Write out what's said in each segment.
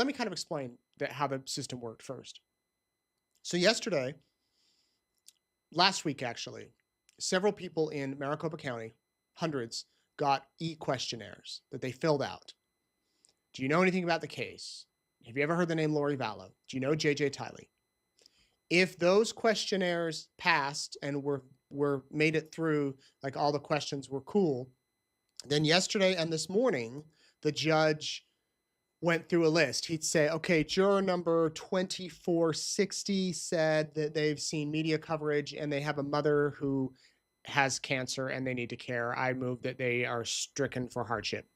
let me kind of explain how the system worked first. So last week actually, several people in Maricopa County, hundreds, got e-questionnaires that they filled out. Do you know anything about the case? Have you ever heard the name Lori Vallow? Do you know J.J. Tiley? If those questionnaires passed and were made it through, like all the questions were cool, then yesterday and this morning, the judge went through a list. He'd say, okay, juror number 2460 said that they've seen media coverage and they have a mother who has cancer and they need to care. I move that they are stricken for hardship.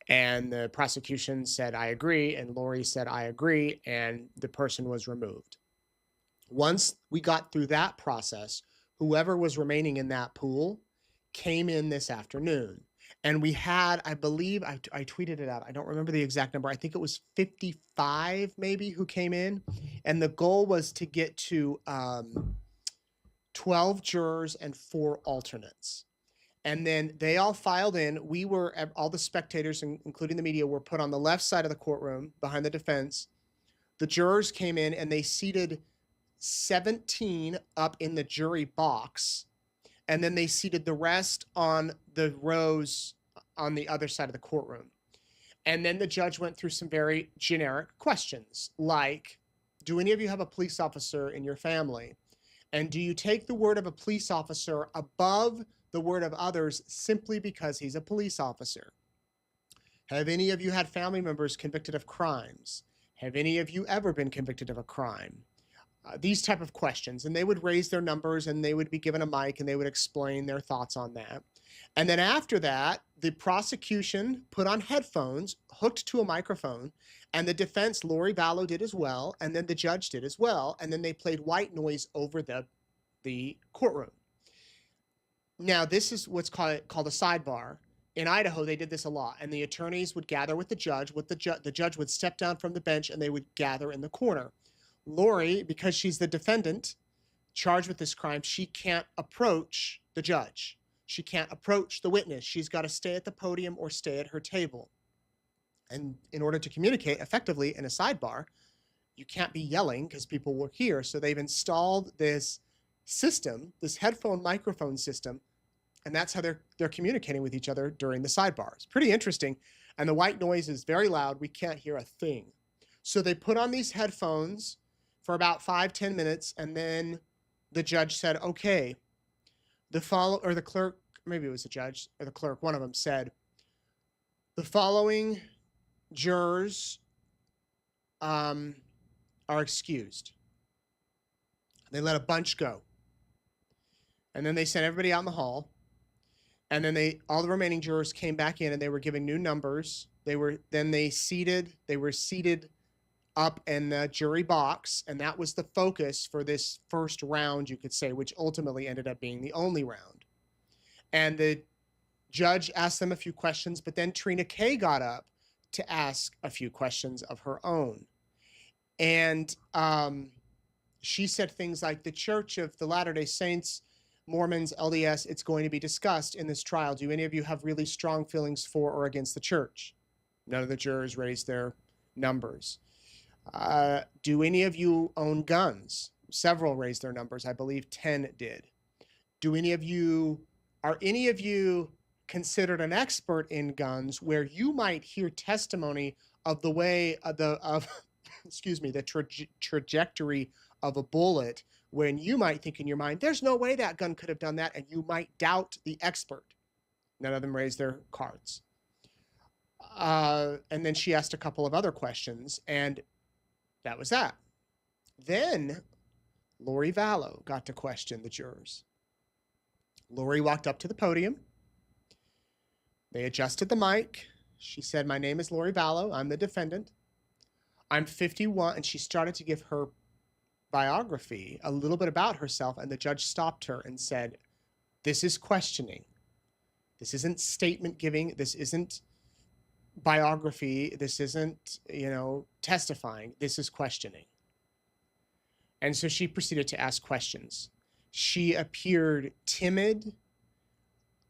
And the prosecution said, I agree. And Lori said, I agree. And the person was removed. Once we got through that process, whoever was remaining in that pool came in this afternoon. And we had, I believe, I tweeted it out. I don't remember the exact number. I think it was 55 maybe who came in. And the goal was to get to 12 jurors and 4 alternates. And then they all filed in. All the spectators, including the media, were put on the left side of the courtroom behind the defense. The jurors came in and they seated 17 up in the jury box. And then they seated the rest on the rows on the other side of the courtroom. And then the judge went through some very generic questions like, do any of you have a police officer in your family? And do you take the word of a police officer above the word of others simply because he's a police officer? Have any of you had family members convicted of crimes? Have any of you ever been convicted of a crime? These type of questions, and they would raise their numbers and they would be given a mic and they would explain their thoughts on that. And then after that, the prosecution put on headphones hooked to a microphone, and the defense, Lori Vallow, did as well, and then the judge did as well, and then they played white noise over the courtroom. Now, this is what's called a sidebar. In Idaho, they did this a lot, and the attorneys would gather with the judge. The judge would step down from the bench and they would gather in the corner. Lori, because she's the defendant charged with this crime, she can't approach the judge. She can't approach the witness. She's got to stay at the podium or stay at her table. And in order to communicate effectively in a sidebar, you can't be yelling because people will hear. So they've installed this system, this headphone microphone system, and that's how they're communicating with each other during the sidebars. Pretty interesting. And the white noise is very loud. We can't hear a thing. So they put on these headphones for about 5-10 minutes, and then the judge said, okay, the clerk, maybe it was the judge or the clerk, one of them said, the following jurors are excused. They let a bunch go. And then they sent everybody out in the hall. And then all the remaining jurors came back in and they were given new numbers. They were seated up in the jury box, and that was the focus for this first round, you could say, which ultimately ended up being the only round. And the judge asked them a few questions, but then Trina Kay got up to ask a few questions of her own. And she said things like, the Church of the Latter-day Saints, Mormons, LDS, it's going to be discussed in this trial. Do any of you have really strong feelings for or against the church? None of the jurors raised their numbers. Do any of you own guns? Several raised their numbers. I believe 10 did. Are any of you considered an expert in guns where you might hear testimony of the way the trajectory of a bullet when you might think in your mind, there's no way that gun could have done that, and you might doubt the expert? None of them raised their cards. And then she asked a couple of other questions, and that was that. Then Lori Vallow got to question the jurors. Lori walked up to the podium. They adjusted the mic. She said, my name is Lori Vallow. I'm the defendant. I'm 51. And she started to give her biography, a little bit about herself. And the judge stopped her and said, this is questioning. This isn't statement giving. This isn't biography. This isn't, testifying. This is questioning. And so she proceeded to ask questions. She appeared timid,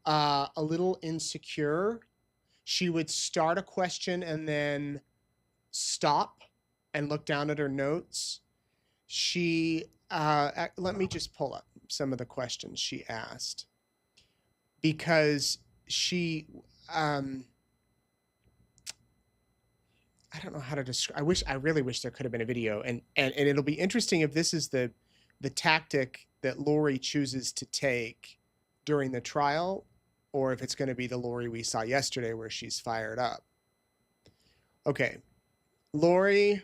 a little insecure. She would start a question and then stop and looked down at her notes, she, let me just pull up some of the questions she asked, because she, I don't know how to describe. I really wish there could have been a video, and it'll be interesting if this is the tactic that Lori chooses to take during the trial, or if it's going to be the Lori we saw yesterday where she's fired up. Okay, Lori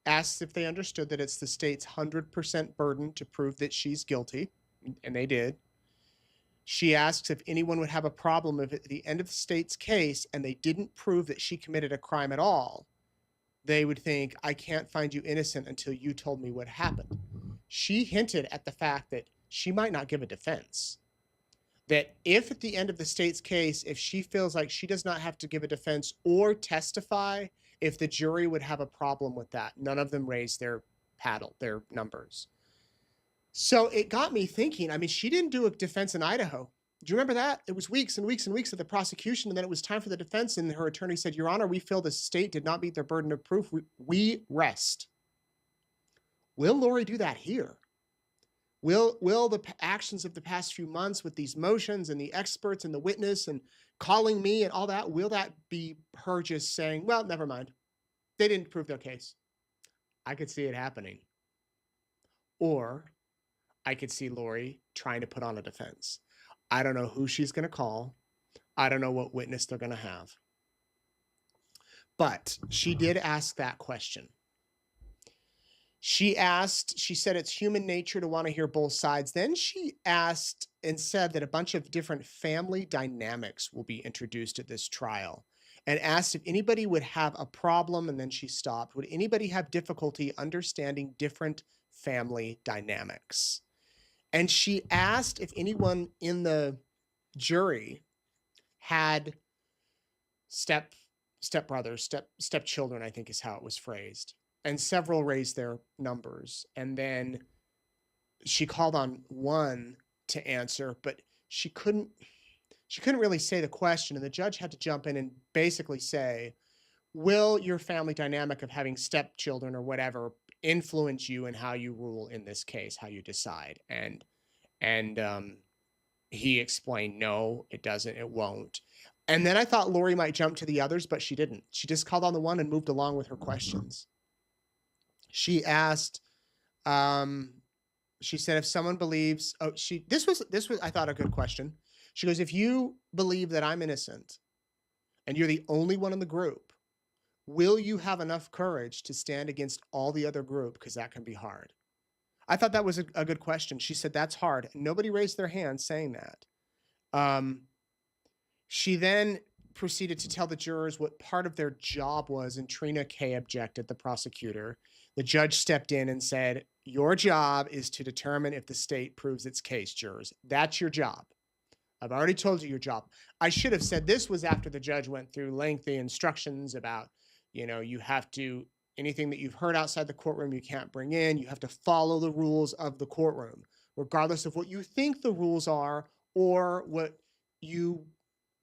asks if they understood that it's the state's 100% burden to prove that she's guilty, and they did. She asks if anyone would have a problem if at the end of the state's case and they didn't prove that she committed a crime at all, they would think, I can't find you innocent until you told me what happened. She hinted at the fact that she might not give a defense. That if at the end of the state's case, if she feels like she does not have to give a defense or testify, if the jury would have a problem with that. None of them raised their numbers. So it got me thinking. I mean, she didn't do a defense in Idaho. Do you remember that? It was weeks and weeks and weeks of the prosecution, and then it was time for the defense, and her attorney said, Your Honor, we feel the state did not meet their burden of proof. We rest. Will Lori do that here? Will the actions of the past few months with these motions and the experts and the witness and calling me and all that, will that be her just saying, well, never mind. They didn't prove their case. I could see it happening. Or I could see Lori trying to put on a defense. I don't know who she's going to call. I don't know what witness they're going to have. But she did ask that question. She said it's human nature to want to hear both sides. Then she asked and said that a bunch of different family dynamics will be introduced at this trial, and asked if anybody would have a problem, and then she stopped. Would anybody have difficulty understanding different family dynamics? And she asked if anyone in the jury had stepbrothers, stepchildren, I think is how it was phrased. And several raised their numbers. And then she called on one to answer, but she couldn't really say the question. And the judge had to jump in and basically say, will your family dynamic of having stepchildren or whatever influence you in how you rule in this case, how you decide? And he explained, no, it doesn't, it won't. And then I thought Lori might jump to the others, but she didn't. She just called on the one and moved along with her questions. She asked, she said, if someone believes, this was, I thought, a good question. She goes, if you believe that I'm innocent and you're the only one in the group, will you have enough courage to stand against all the other group? Because that can be hard. I thought that was a good question. She said, that's hard. Nobody raised their hand saying that. She then proceeded to tell the jurors what part of their job was, and Trina K objected, the prosecutor. The judge stepped in and said, your job is to determine if the state proves its case, jurors. That's your job. I've already told you your job. I should have said this was after the judge went through lengthy instructions about, you have to, anything that you've heard outside the courtroom, you can't bring in. You have to follow the rules of the courtroom, regardless of what you think the rules are or what you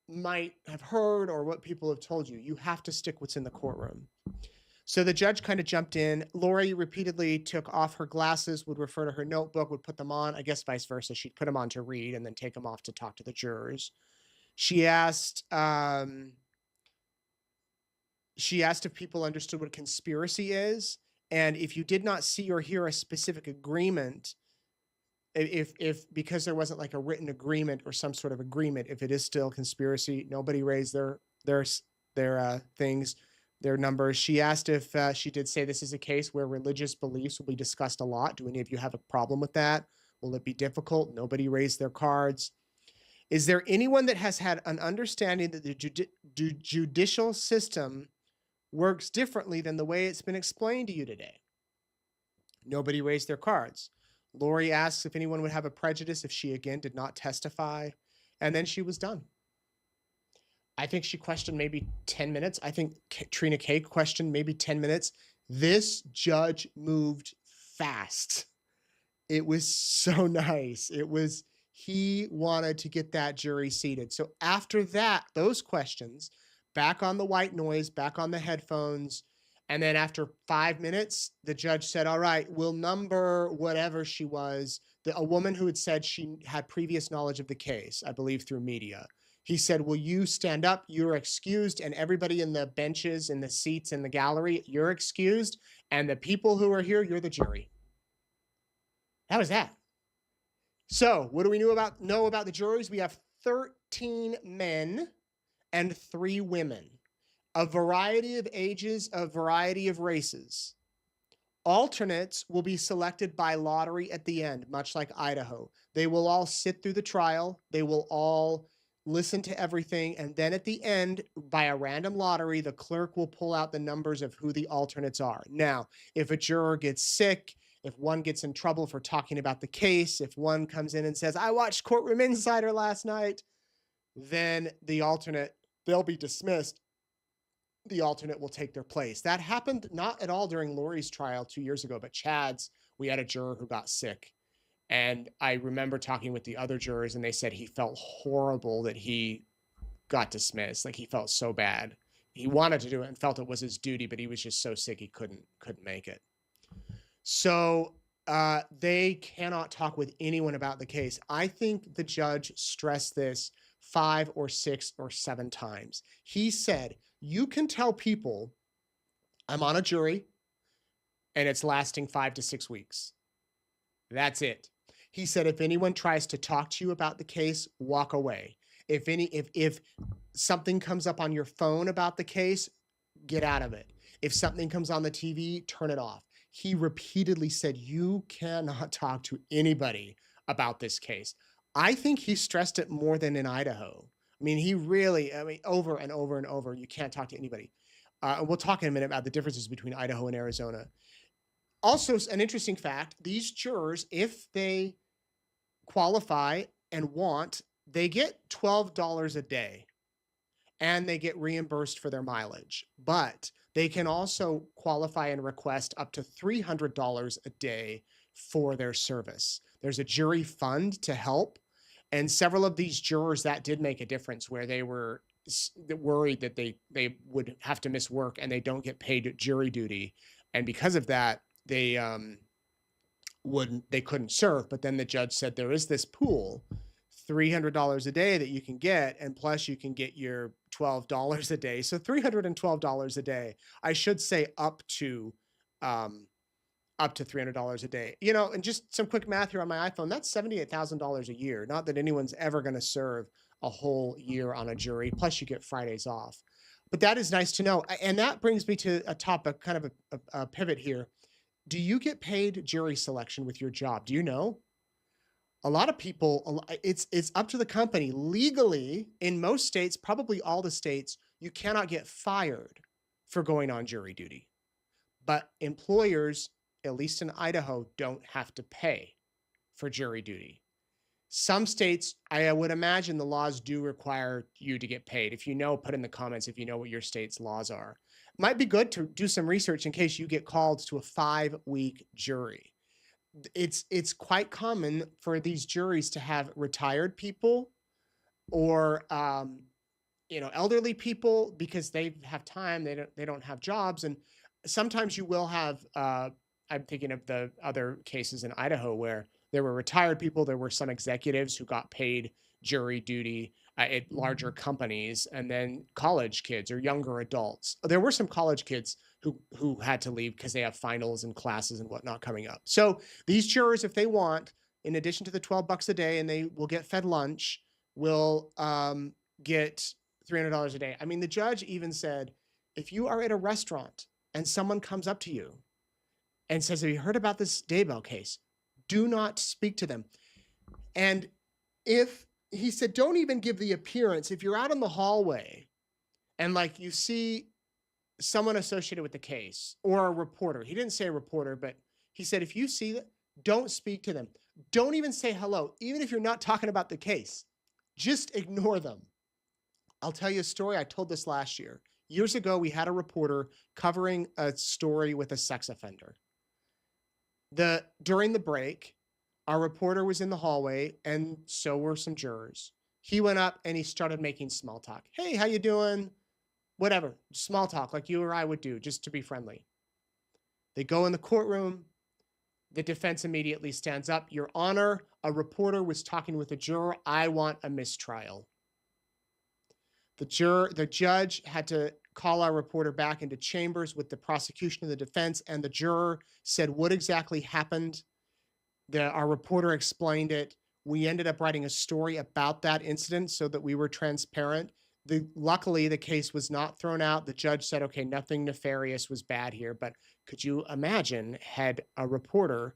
might have heard or what people have told you. You have to stick what's in the courtroom. So the judge kind of jumped in. Lori repeatedly took off her glasses, would refer to her notebook, would put them on. I guess vice versa. She'd put them on to read and then take them off to talk to the jurors. She asked if people understood what conspiracy is, and if you did not see or hear a specific agreement, if because there wasn't like a written agreement or some sort of agreement, if it is still conspiracy. Nobody raised their things, their numbers. She asked if she did say this is a case where religious beliefs will be discussed a lot. Do any of you have a problem with that? Will it be difficult? Nobody raised their cards. Is there anyone that has had an understanding that the judicial system works differently than the way it's been explained to you today? Nobody raised their cards. Lori asks if anyone would have a prejudice if she again did not testify, and then she was done. I think she questioned maybe 10 minutes. I think Trina K questioned maybe 10 minutes. This judge moved fast. It was so nice. He wanted to get that jury seated. So after that, those questions, back on the white noise, back on the headphones. And then after 5 minutes, the judge said, all right, we'll number whatever she was, a woman who had said she had previous knowledge of the case, I believe through media. He said, will you stand up? You're excused. And everybody in the benches, in the seats, in the gallery, you're excused. And the people who are here, you're the jury. That was that. So what do we know about the juries? We have 13 men and 3 women, a variety of ages, a variety of races. Alternates will be selected by lottery at the end, much like Idaho. They will all sit through the trial. They will all listen to everything. And then at the end, by a random lottery, the clerk will pull out the numbers of who the alternates are. Now, if a juror gets sick, if one gets in trouble for talking about the case, if one comes in and says, I watched Courtroom Insider last night, then the alternate, they'll be dismissed. The alternate will take their place. That happened not at all during Lori's trial 2 years ago, but Chad's, we had a juror who got sick. And I remember talking with the other jurors, and they said he felt horrible that he got dismissed. Like, he felt so bad. He wanted to do it and felt it was his duty, but he was just so sick he couldn't make it. So they cannot talk with anyone about the case. I think the judge stressed this 5 or 6 or 7 times. He said, you can tell people I'm on a jury and it's lasting 5 to 6 weeks. That's it. He said, if anyone tries to talk to you about the case, walk away. If something comes up on your phone about the case, get out of it. If something comes on the TV, turn it off. He repeatedly said, you cannot talk to anybody about this case. I think he stressed it more than in Idaho. I mean, over and over and over, you can't talk to anybody. We'll talk in a minute about the differences between Idaho and Arizona. Also, an interesting fact, these jurors, if they qualify and want, they get $12 a day and they get reimbursed for their mileage. But they can also qualify and request up to $300 a day for their service. There's a jury fund to help. And several of these jurors, that did make a difference, where they were worried that they would have to miss work and they don't get paid jury duty. And because of that, they couldn't serve. But then the judge said, there is this pool, $300 a day that you can get, and plus you can get your $12 a day. So $312 a day. I should say up to $300 a day. You know, and just some quick math here on my iPhone, that's $78,000 a year. Not that anyone's ever going to serve a whole year on a jury. Plus you get Fridays off. But that is nice to know. And that brings me to a topic, kind of a pivot here. Do you get paid jury selection with your job? Do you know? A lot of people, it's up to the company. Legally, in most states, probably all the states, you cannot get fired for going on jury duty. But employers, at least in Idaho, don't have to pay for jury duty. Some states, I would imagine the laws do require you to get paid. If you know, put in the comments if you know what your state's laws are. It might be good to do some research in case you get called to a 5-week jury. It's quite common for these juries to have retired people or elderly people, because they have time, they don't have jobs. And sometimes you will have I'm thinking of the other cases in Idaho where there were retired people, there were some executives who got paid jury duty at larger companies, and then college kids or younger adults. There were some college kids who had to leave because they have finals and classes and whatnot coming up. So these jurors, if they want, in addition to the $12 a day, and they will get fed lunch, will get $300 a day. I mean, the judge even said, if you are at a restaurant and someone comes up to you and says, have you heard about this Daybell case? Do not speak to them. And he said, don't even give the appearance. If you're out in the hallway and like you see someone associated with the case or a reporter, he didn't say a reporter, but he said, if you see that, don't speak to them. Don't even say hello. Even if you're not talking about the case, just ignore them. I'll tell you a story. I told this last year. Years ago, we had a reporter covering a story with a sex offender. During the break, Our reporter was in the hallway, and so were some jurors. He went up and he started making small talk. Hey, how you doing? Whatever, small talk like you or I would do, just to be friendly. They go in the courtroom. The defense immediately stands up. Your Honor, a reporter was talking with a juror. I want a mistrial. The judge had to call our reporter back into chambers with the prosecution and the defense, and the juror said what exactly happened. Our reporter explained it. We ended up writing a story about that incident so that we were transparent. Luckily, the case was not thrown out. The judge said, okay, nothing nefarious was bad here. But could you imagine had a reporter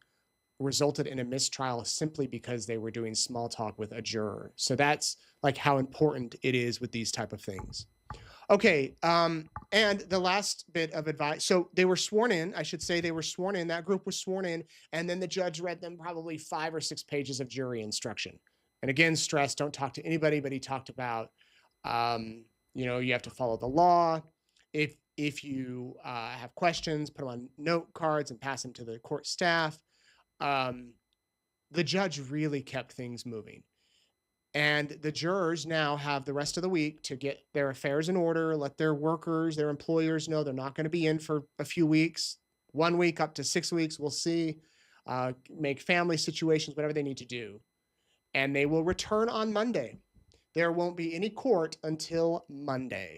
resulted in a mistrial simply because they were doing small talk with a juror? So that's like how important it is with these type of things. Okay, and the last bit of advice. So they were sworn in. I should say they were sworn in. That group was sworn in, and then the judge read them probably 5 or 6 pages of jury instruction. And again, stress: don't talk to anybody. But he talked about, you have to follow the law. If you have questions, put them on note cards and pass them to the court staff. The judge really kept things moving. And the jurors now have the rest of the week to get their affairs in order, let their workers, their employers know they're not going to be in for a few weeks, 1 week up to 6 weeks. We'll see. Make family situations, whatever they need to do. And they will return on Monday. There won't be any court until Monday.